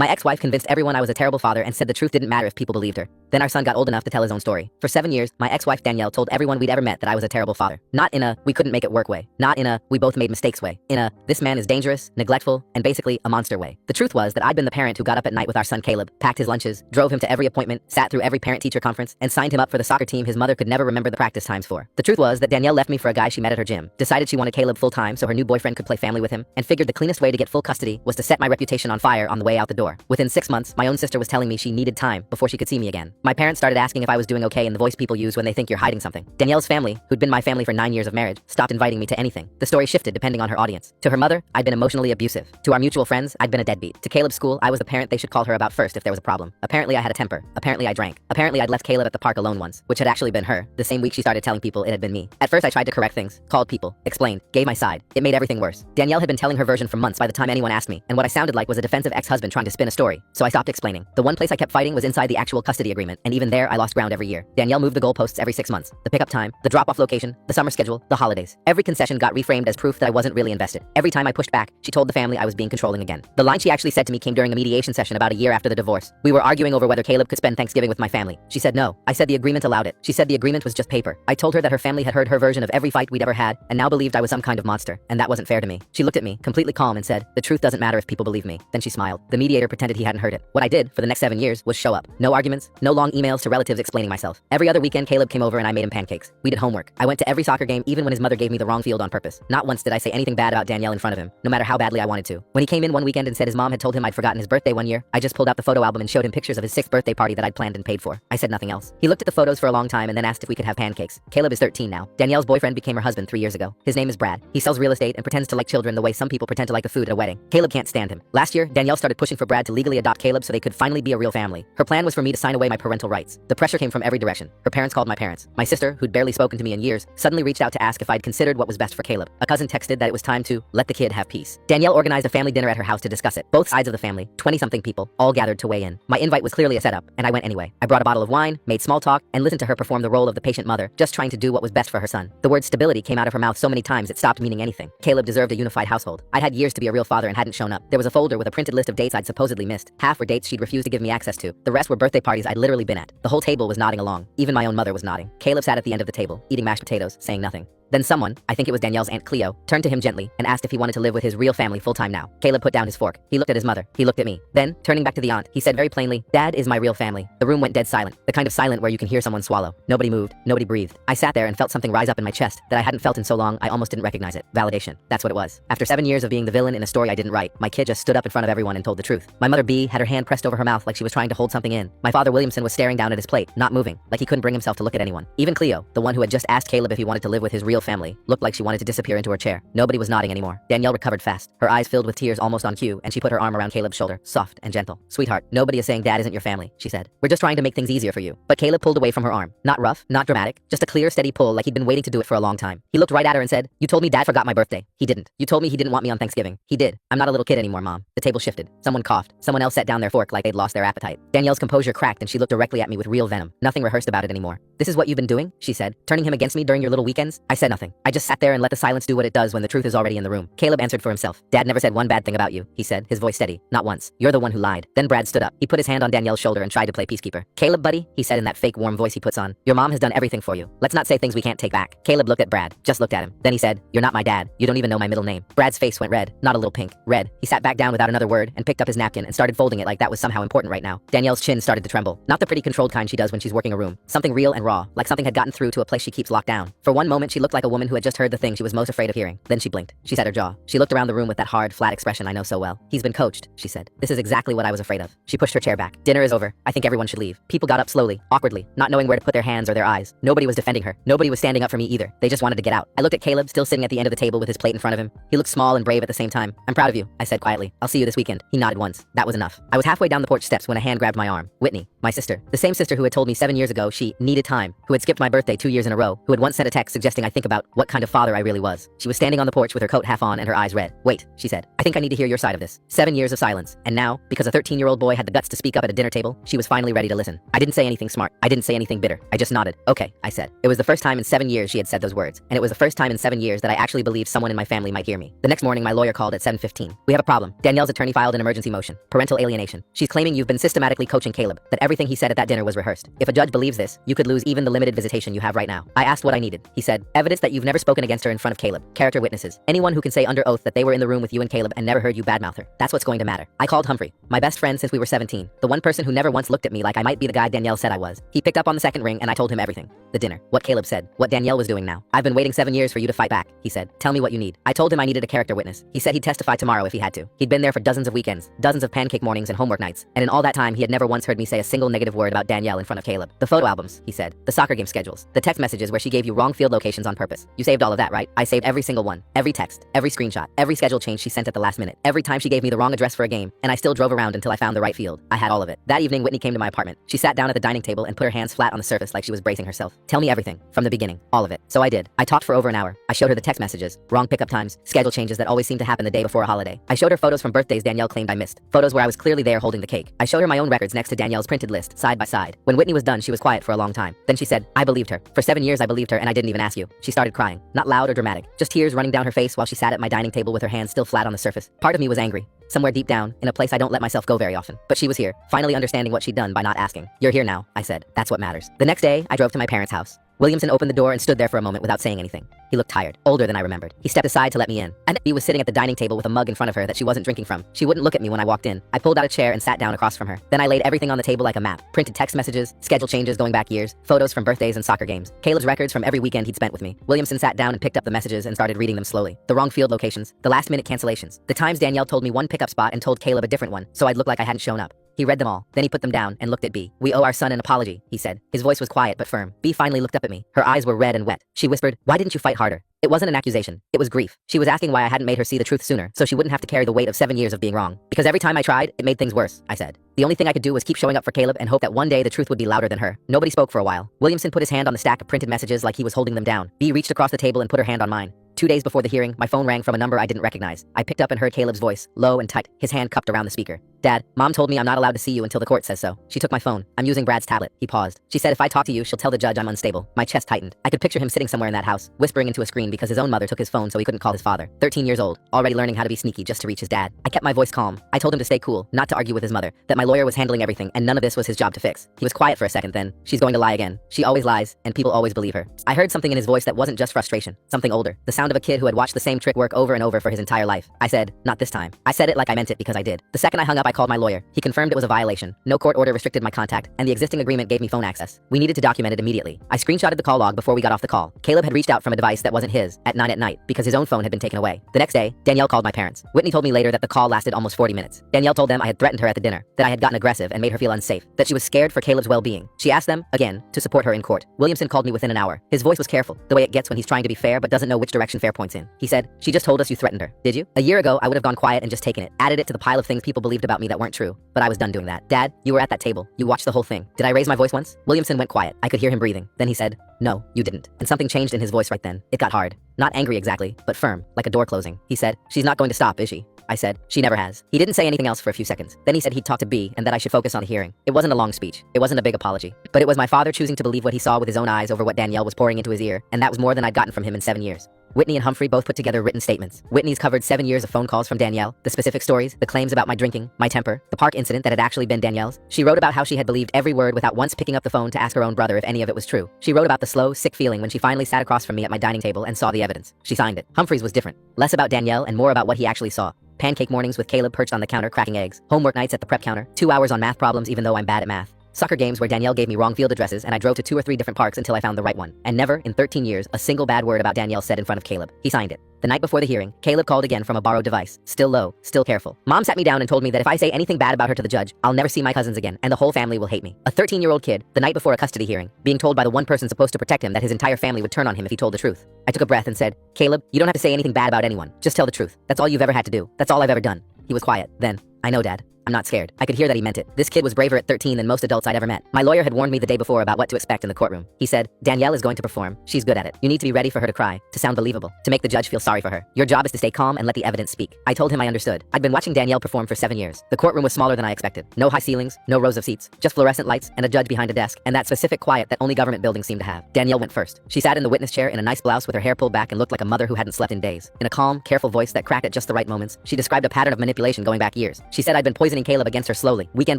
My ex-wife convinced everyone I was a terrible father and said the truth didn't matter if people believed her. Then our son got old enough to tell his own story. For 7 years, my ex-wife Danielle told everyone we'd ever met that I was a terrible father. Not in a, we couldn't make it work way. Not in a, we both made mistakes way. In a, this man is dangerous, neglectful, and basically a monster way. The truth was that I'd been the parent who got up at night with our son Caleb, packed his lunches, drove him to every appointment, sat through every parent-teacher conference, and signed him up for the soccer team his mother could never remember the practice times for. The truth was that Danielle left me for a guy she met at her gym, decided she wanted Caleb full-time so her new boyfriend could play family with him, and figured the cleanest way to get full custody was to set my reputation on fire on the way out the door. Within 6 months, my own sister was telling me she needed time before she could see me again. My parents started asking if I was doing okay in the voice people use when they think you're hiding something. Danielle's family, who'd been my family for 9 years of marriage, stopped inviting me to anything. The story shifted depending on her audience. To her mother, I'd been emotionally abusive. To our mutual friends, I'd been a deadbeat. To Caleb's school, I was the parent they should call her about first if there was a problem. Apparently I had a temper. Apparently I drank. Apparently I'd left Caleb at the park alone once, which had actually been her. The same week she started telling people it had been me. At first I tried to correct things, called people, explained, gave my side. It made everything worse. Danielle had been telling her version for months by the time anyone asked me, and what I sounded like was a defensive ex-husband trying to spin a story. So I stopped explaining. The one place I kept fighting was inside the actual custody agreement, and even there I lost ground every year. Danielle moved the goalposts every 6 months. The pickup time, the drop-off location, the summer schedule, the holidays. Every concession got reframed as proof that I wasn't really invested. Every time I pushed back, she told the family I was being controlling again. The line she actually said to me came during a mediation session about a year after the divorce. We were arguing over whether Caleb could spend Thanksgiving with my family. She said no. I said the agreement allowed it. She said the agreement was just paper. I told her that her family had heard her version of every fight we'd ever had, and now believed I was some kind of monster, and that wasn't fair to me. She looked at me, completely calm, and said, the truth doesn't matter if people believe me. Then she smiled. The mediator pretended he hadn't heard it. What I did for the next 7 years was show up. No arguments, no long emails to relatives explaining myself. Every other weekend Caleb came over and I made him pancakes. We did homework. I went to every soccer game even when his mother gave me the wrong field on purpose. Not once did I say anything bad about Danielle in front of him, no matter how badly I wanted to. When he came in one weekend and said his mom had told him I'd forgotten his birthday one year, I just pulled out the photo album and showed him pictures of his 6th birthday party that I'd planned and paid for. I said nothing else. He looked at the photos for a long time and then asked if we could have pancakes. Caleb is 13 now. Danielle's boyfriend became her husband 3 years ago. His name is Brad. He sells real estate and pretends to like children the way some people pretend to like the food at a wedding. Caleb can't stand him. Last year, Danielle started pushing for Brad to legally adopt Caleb so they could finally be a real family. Her plan was for me to sign away my parental rights. The pressure came from every direction. Her parents called my parents. My sister, who'd barely spoken to me in years, suddenly reached out to ask if I'd considered what was best for Caleb. A cousin texted that it was time to let the kid have peace. Danielle organized a family dinner at her house to discuss it. Both sides of the family, 20-something people, all gathered to weigh in. My invite was clearly a setup, and I went anyway. I brought a bottle of wine, made small talk, and listened to her perform the role of the patient mother, just trying to do what was best for her son. The word stability came out of her mouth so many times it stopped meaning anything. Caleb deserved a unified household. I'd had years to be a real father and hadn't shown up. There was a folder with a printed list of dates I'd supposedly missed. Half were dates she'd refused to give me access to. The rest were birthday parties I'd literally been at. The whole table was nodding along. Even my own mother was nodding. Caleb sat at the end of the table, eating mashed potatoes, saying nothing. Then someone, I think it was Danielle's Aunt Cleo, turned to him gently and asked if he wanted to live with his real family full-time now. Caleb put down his fork. He looked at his mother. He looked at me. Then, turning back to the aunt, he said very plainly, Dad is my real family. The room went dead silent. The kind of silent where you can hear someone swallow. Nobody moved. Nobody breathed. I sat there and felt something rise up in my chest that I hadn't felt in so long I almost didn't recognize it. Validation. That's what it was. After 7 years of being the villain in a story I didn't write, my kid just stood up in front of everyone and told the truth. My mother B had her hand pressed over her mouth like she was trying to hold something in. My father Williamson was staring down at his plate, not moving, like he couldn't bring himself to look at anyone. Even Cleo, the one who had just asked Caleb if he wanted to live with his real family, looked like she wanted to disappear into her chair. Nobody was nodding anymore. Danielle recovered fast. Her eyes filled with tears almost on cue, and she put her arm around Caleb's shoulder, soft and gentle. Sweetheart, nobody is saying Dad isn't your family, she said. We're just trying to make things easier for you. But Caleb pulled away from her arm. Not rough, not dramatic, just a clear, steady pull like he'd been waiting to do it for a long time. He looked right at her and said, you told me Dad forgot my birthday. He didn't. You told me he didn't want me on Thanksgiving. He did. I'm not a little kid anymore, Mom. The table shifted. Someone coughed. Someone else set down their fork like they'd lost their appetite. Danielle's composure cracked and she looked directly at me with real venom. Nothing rehearsed about it anymore. This is what you've been doing? She said. Turning him against me during your little weekends? I said nothing. I just sat there and let the silence do what it does when the truth is already in the room. Caleb answered for himself. Dad never said one bad thing about you, he said, his voice steady. Not once. You're the one who lied. Then Brad stood up. He put his hand on Danielle's shoulder and tried to play peacekeeper. Caleb, buddy, he said in that fake warm voice he puts on. Your mom has done everything for you. Let's not say things we can't take back. Caleb looked at Brad. Just looked at him. Then he said, you're not my dad. You don't even know my middle name. Brad's face went red. Not a little pink. Red. He sat back down without another word and picked up his napkin and started folding it like that was somehow important right now. Danielle's chin started to tremble. Not the pretty controlled kind she does when she's working a room. Something real and raw, like something had gotten through to a place she keeps locked down. For one moment she looked like a woman who had just heard the thing she was most afraid of hearing. Then she blinked. She set her jaw. She looked around the room with that hard, flat expression I know so well. He's been coached, she said. This is exactly what I was afraid of. She pushed her chair back. Dinner is over. I think everyone should leave. People got up slowly, awkwardly, not knowing where to put their hands or their eyes. Nobody was defending her. Nobody was standing up for me either. They just wanted to get out. I looked at Caleb, still sitting at the end of the table with his plate in front of him. He looked small and brave at the same time. I'm proud of you, I said quietly. I'll see you this weekend. He nodded once. That was enough. I was halfway down the porch steps when a hand grabbed my arm. Whitney, my sister. The same sister who had told me 7 years ago she needed time, who had skipped my birthday 2 years in a row, who had once sent a text suggesting I think about about what kind of father I really was. She was standing on the porch with her coat half on and her eyes red. "Wait," she said. "I think I need to hear your side of this." 7 years of silence. And now, because a 13-year-old boy had the guts to speak up at a dinner table, she was finally ready to listen. I didn't say anything smart. I didn't say anything bitter. I just nodded. "Okay," I said. It was the first time in 7 years she had said those words. And it was the first time in 7 years that I actually believed someone in my family might hear me. The next morning, my lawyer called at 7:15. "We have a problem. Danielle's attorney filed an emergency motion. Parental alienation. She's claiming you've been systematically coaching Caleb, that everything he said at that dinner was rehearsed. If a judge believes this, you could lose even the limited visitation you have right now." I asked what I needed. He said, "Evidence that you've never spoken against her in front of Caleb. Character witnesses. Anyone who can say under oath that they were in the room with you and Caleb and never heard you badmouth her. That's what's going to matter." I called Humphrey, my best friend since we were 17, the one person who never once looked at me like I might be the guy Danielle said I was. He picked up on the second ring and I told him everything. The dinner, what Caleb said, what Danielle was doing now. "I've been waiting 7 years for you to fight back," he said. "Tell me what you need." I told him I needed a character witness. He said he'd testify tomorrow if he had to. He'd been there for dozens of weekends, dozens of pancake mornings and homework nights, and in all that time he had never once heard me say a single negative word about Danielle in front of Caleb. "The photo albums," he said. "The soccer game schedules. The text messages where she gave you wrong field locations on purpose. You saved all of that, right?" I saved every single one. Every text, every screenshot, every schedule change she sent at the last minute, every time she gave me the wrong address for a game, and I still drove around until I found the right field. I had all of it. That evening, Whitney came to my apartment. She sat down at the dining table and put her hands flat on the surface like she was bracing herself. "Tell me everything, from the beginning, all of it." So I did. I talked for over an hour. I showed her the text messages, wrong pickup times, schedule changes that always seemed to happen the day before a holiday. I showed her photos from birthdays Danielle claimed I missed, photos where I was clearly there holding the cake. I showed her my own records next to Danielle's printed list, side by side. When Whitney was done, she was quiet for a long time. Then she said, "I believed her. For 7 years I believed her and I didn't even ask you." She started crying, not loud or dramatic, just tears running down her face while she sat at my dining table with her hands still flat on the surface. Part of me was angry, somewhere deep down, in a place I don't let myself go very often. But she was here, finally understanding what she'd done by not asking. "You're here now," I said. "That's what matters." The next day, I drove to my parents' house. Williamson opened the door and stood there for a moment without saying anything. He looked tired, older than I remembered. He stepped aside to let me in, and he was sitting at the dining table with a mug in front of her that she wasn't drinking from. She wouldn't look at me when I walked in. I pulled out a chair and sat down across from her. Then I laid everything on the table like a map. Printed text messages, schedule changes going back years, photos from birthdays and soccer games, Caleb's records from every weekend he'd spent with me. Williamson sat down and picked up the messages and started reading them slowly. The wrong field locations, the last-minute cancellations, the times Danielle told me one pickup spot and told Caleb a different one, so I'd look like I hadn't shown up. He read them all. Then he put them down and looked at B. "We owe our son an apology," he said. His voice was quiet but firm. B finally looked up at me. Her eyes were red and wet. She whispered, "Why didn't you fight harder?" It wasn't an accusation. It was grief. She was asking why I hadn't made her see the truth sooner, so she wouldn't have to carry the weight of 7 years of being wrong. "Because every time I tried, it made things worse," I said. "The only thing I could do was keep showing up for Caleb and hope that one day the truth would be louder than her." Nobody spoke for a while. Williamson put his hand on the stack of printed messages like he was holding them down. B reached across the table and put her hand on mine. 2 days before the hearing, my phone rang from a number I didn't recognize. I picked up and heard Caleb's voice, low and tight, his hand cupped around the speaker. "Dad, Mom told me I'm not allowed to see you until the court says so." She took my phone. "I'm using Brad's tablet." He paused. "She said if I talk to you, she'll tell the judge I'm unstable." My chest tightened. I could picture him sitting somewhere in that house, whispering into a screen because his own mother took his phone so he couldn't call his father. 13 years old, already learning how to be sneaky just to reach his dad. I kept my voice calm. I told him to stay cool, not to argue with his mother, that my lawyer was handling everything and none of this was his job to fix. He was quiet for a second then. "She's going to lie again. She always lies, and people always believe her." I heard something in his voice that wasn't just frustration, something older, the sound of a kid who had watched the same trick work over and over for his entire life. I said, "Not this time." I said it like I meant it because I did. The second I hung up, I called my lawyer. He confirmed it was a violation. No court order restricted my contact, and the existing agreement gave me phone access. We needed to document it immediately. I screenshotted the call log before we got off the call. Caleb had reached out from a device that wasn't his at 9 at night because his own phone had been taken away. The next day, Danielle called my parents. Whitney told me later that the call lasted almost 40 minutes. Danielle told them I had threatened her at the dinner, that I had gotten aggressive and made her feel unsafe, that she was scared for Caleb's well-being. She asked them, again, to support her in court. Williamson called me within an hour. His voice was careful, the way it gets when he's trying to be fair but doesn't know which direction fair points in. He said, "She just told us you threatened her. Did you?" A year ago, I would have gone quiet and just taken it, added it to the pile of things people believed about me that weren't true. But I was done doing that. "Dad, you were at that table. You watched the whole thing. Did I raise my voice once?" Williamson went quiet. I could hear him breathing. Then he said, "No, you didn't." And something changed in his voice right then. It got hard. Not angry exactly, but firm, like a door closing. He said, "She's not going to stop, is she?" I said, "She never has." He didn't say anything else for a few seconds. Then he said he'd talk to B and that I should focus on the hearing. It wasn't a long speech. It wasn't a big apology. But it was my father choosing to believe what he saw with his own eyes over what Danielle was pouring into his ear, and that was more than I'd gotten from him in 7 years. Whitney and Humphrey both put together written statements. Whitney's covered 7 years of phone calls from Danielle, the specific stories, the claims about my drinking, my temper, the park incident that had actually been Danielle's. She wrote about how she had believed every word without once picking up the phone to ask her own brother if any of it was true. She wrote about the slow, sick feeling when she finally sat across from me at my dining table and saw the evidence. She signed it. Humphrey's was different. Less about Danielle and more about what he actually saw. Pancake mornings with Caleb perched on the counter cracking eggs. Homework nights at the prep counter. 2 hours on math problems even though I'm bad at math. Soccer games where Danielle gave me wrong field addresses and I drove to 2 or 3 different parks until I found the right one. And never, in 13 years, a single bad word about Danielle said in front of Caleb. He signed it. The night before the hearing, Caleb called again from a borrowed device. Still low, still careful. Mom sat me down and told me that if I say anything bad about her to the judge, I'll never see my cousins again, and the whole family will hate me. A 13-year-old kid, the night before a custody hearing, being told by the one person supposed to protect him that his entire family would turn on him if he told the truth. I took a breath and said, "Caleb, you don't have to say anything bad about anyone. Just tell the truth. That's all you've ever had to do. That's all I've ever done." He was quiet. Then, "I know, Dad. I'm not scared. I could hear that he meant it. This kid was braver at 13 than most adults I'd ever met. My lawyer had warned me the day before about what to expect in the courtroom. He said, Danielle is going to perform. She's good at it. You need to be ready for her to cry, to sound believable, to make the judge feel sorry for her. Your job is to stay calm and let the evidence speak. I told him I understood. I'd been watching Danielle perform for 7 years. The courtroom was smaller than I expected. No high ceilings, no rows of seats, just fluorescent lights and a judge behind a desk, and that specific quiet that only government buildings seem to have. Danielle went first. She sat in the witness chair in a nice blouse with her hair pulled back and looked like a mother who hadn't slept in days. In a calm, careful voice that cracked at just the right moments, she described a pattern of manipulation going back years. She said I'd been poisoning Caleb against her slowly, weekend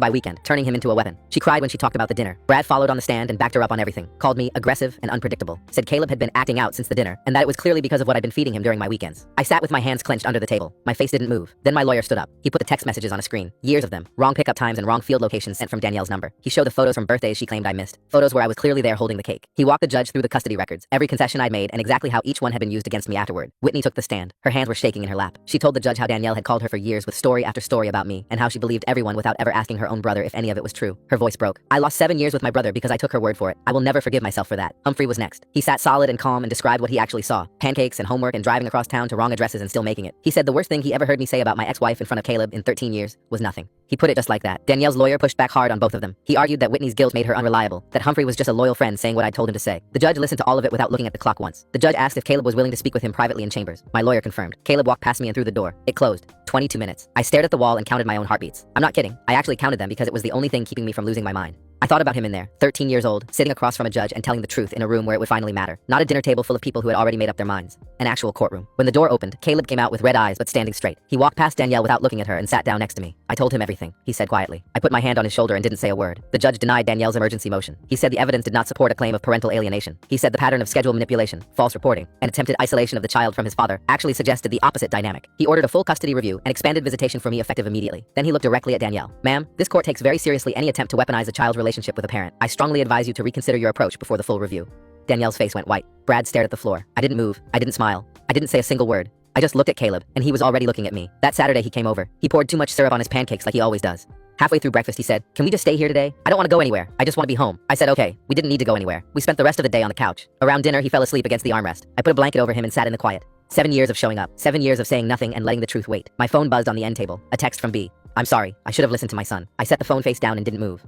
by weekend, turning him into a weapon. She cried when she talked about the dinner. Brad followed on the stand and backed her up on everything, called me aggressive and unpredictable, said Caleb had been acting out since the dinner, and that it was clearly because of what I'd been feeding him during my weekends. I sat with my hands clenched under the table. My face didn't move. Then my lawyer stood up. He put the text messages on a screen. Years of them. Wrong pickup times and wrong field locations sent from Danielle's number. He showed the photos from birthdays she claimed I missed. Photos where I was clearly there holding the cake. He walked the judge through the custody records, every concession I'd made and exactly how each one had been used against me afterward. Whitney took the stand. Her hands were shaking in her lap. She told the judge how Danielle had called her for years with story after story about me and how she believed everyone without ever asking her own brother if any of it was true. Her voice broke. I lost 7 years with my brother because I took her word for it. I will never forgive myself for that. Humphrey was next. He sat solid and calm and described what he actually saw. Pancakes and homework and driving across town to wrong addresses and still making it. He said the worst thing he ever heard me say about my ex-wife in front of Caleb in 13 years was nothing. He put it just like that. Danielle's lawyer pushed back hard on both of them. He argued that Whitney's guilt made her unreliable, that Humphrey was just a loyal friend saying what I told him to say. The judge listened to all of it without looking at the clock once. The judge asked if Caleb was willing to speak with him privately in chambers. My lawyer confirmed. Caleb walked past me and through the door. It closed. 22 minutes. I stared at the wall and counted my own heartbeats. I'm not kidding. I actually counted them because it was the only thing keeping me from losing my mind. I thought about him in there, 13 years old, sitting across from a judge and telling the truth in a room where it would finally matter. Not a dinner table full of people who had already made up their minds. An actual courtroom. When the door opened, Caleb came out with red eyes but standing straight. He walked past Danielle without looking at her and sat down next to me. I told him everything, he said quietly. I put my hand on his shoulder and didn't say a word. The judge denied Danielle's emergency motion. He said the evidence did not support a claim of parental alienation. He said the pattern of schedule manipulation, false reporting, and attempted isolation of the child from his father actually suggested the opposite dynamic. He ordered a full custody review and expanded visitation for me effective immediately. Then he looked directly at Danielle. Ma'am, this court takes very seriously any attempt to weaponize a child's relationship with a parent. I strongly advise you to reconsider your approach before the full review. Danielle's face went white. Brad stared at the floor. I didn't move. I didn't smile. I didn't say a single word. I just looked at Caleb, and he was already looking at me. That Saturday he came over. He poured too much syrup on his pancakes like he always does. Halfway through breakfast he said, "Can we just stay here today? I don't want to go anywhere. I just want to be home." I said okay. We didn't need to go anywhere. We spent the rest of the day on the couch. Around dinner he fell asleep against the armrest. I put a blanket over him and sat in the quiet. 7 years of showing up. 7 years of saying nothing and letting the truth wait. My phone buzzed on the end table. A text from B. "I'm sorry. I should have listened to my son." I set the phone face down and didn't move.